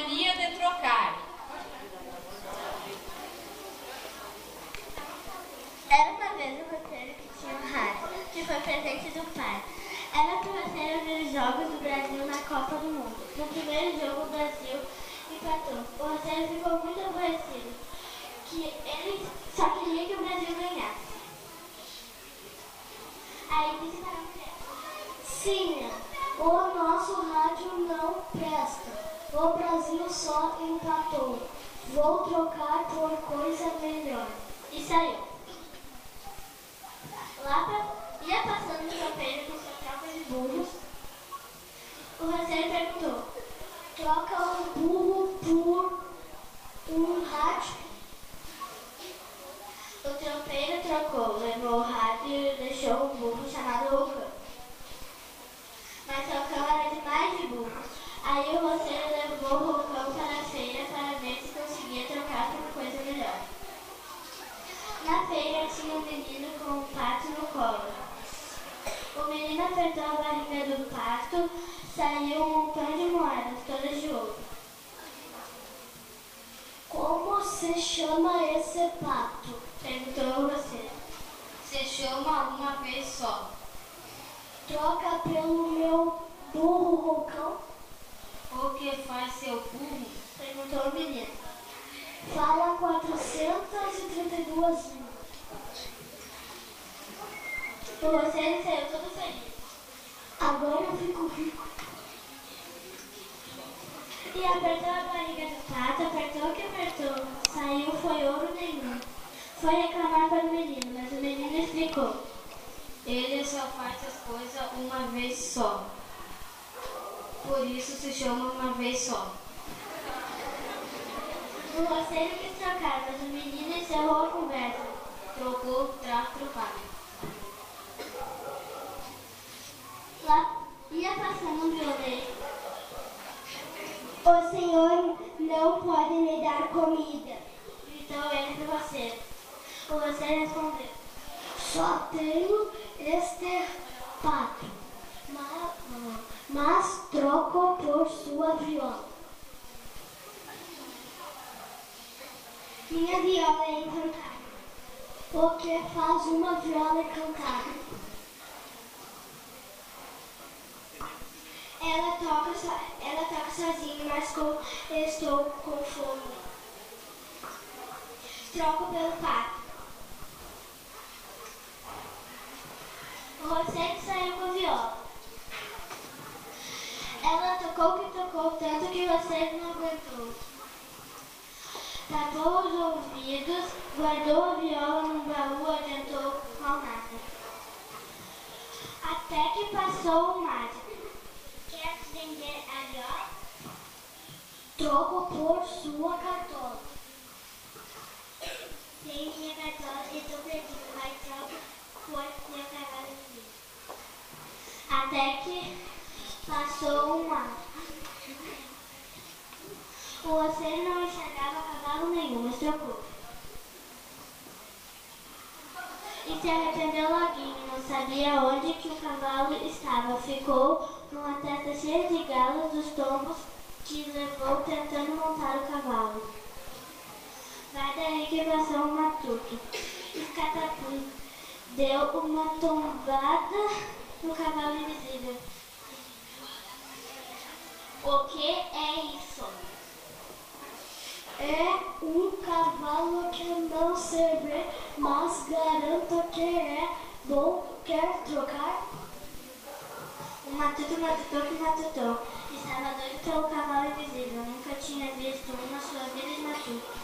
mania de trocar. Era uma vez um roteiro que tinha um rádio, que foi presente do pai. Era para você ver os jogos do Brasil na Copa do Mundo. No primeiro jogo, o Brasil empatou. O roteiro ficou muito aborrecido, que ele só queria que o Brasil ganhasse. Aí disse para a mulher: Sim, o nosso rádio não presta. O Brasil só empatou. Vou trocar por coisa melhor. E saiu. Ia passando o tropeiro com sua tropa de burros. O roceiro perguntou: troca um burro por um rádio? O tropeiro trocou, levou o rádio e deixou um burro chamado Rocão. Mas Rocão era demais de burro. Aí o roceiro levou o Rocão para a feira para ver se conseguia trocar por coisa melhor. Na feira tinha um menino com um pato no colo. O menino apertou a barriga do pato, saiu um montão de moedas, todas de ouro. Como se chama esse pato? Perguntou você. Se chama uma vez só. Troca pelo meu burro Rocão? O que faz seu burro? Perguntou o menino. Fala 432 mil. O roceiro saiu todo feliz. Agora eu fico rico. E apertou a barriga do pato, apertou que apertou. Saiu, foi ouro nenhum. Foi reclamar para o menino, mas o menino explicou. Ele só faz as coisas uma vez só. Por isso se chama uma vez só. O roceiro quis trocar, mas o menino encerrou a conversa. Trocou, trocado. Lá ia passando um violeiro. O senhor não pode me dar comida. Gritou ele para o roceiro. O roceiro respondeu. Só tenho este pato, mas troco por sua viola. Minha viola é encantada. O que faz uma viola cantar? Ela toca sozinha, mas estou com fome. Troco pelo pato. O roceiro saiu com a viola. Ela tocou que tocou, tanto que o roceiro não aguentou. Tapou os ouvidos, guardou a viola num baú, adiantou com nada. Até que passou o mágico. Quer vender a viola? Troco por sua cartola. Tem minha cartola e estou perdido, mas troco por meu cavalo invisível. Até que passou um ano. O roceiro não enxergava cavalo nenhum, mas trocou. E se arrependeu loguinho, não sabia onde que o cavalo estava. Ficou numa testa cheia de galos dos tombos que levou tentando montar o cavalo. Vai daí que passou um matuto. Escatapum. Deu uma tombada no cavalo invisível. O que é isso? É um cavalo que não se vê, mas garanto que é bom. Quer trocar? O matuto matutou que matutou. Estava doido pelo cavalo invisível. Nunca tinha visto um na sua vida de matuto.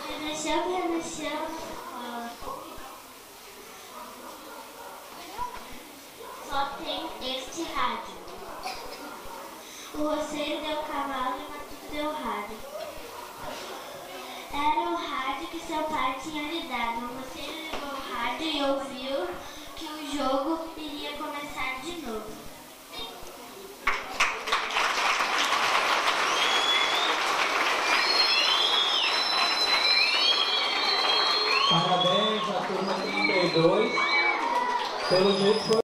Remexeu que remexeu na escola. Só tem este rádio. O roceiro deu o cavalo e o matuto deu o rádio. Era o rádio que seu pai tinha lhe dado. O roceiro levou o rádio e ouviu que o jogo iria começar de novo. Parabéns à turma 32. Pelo jeito foi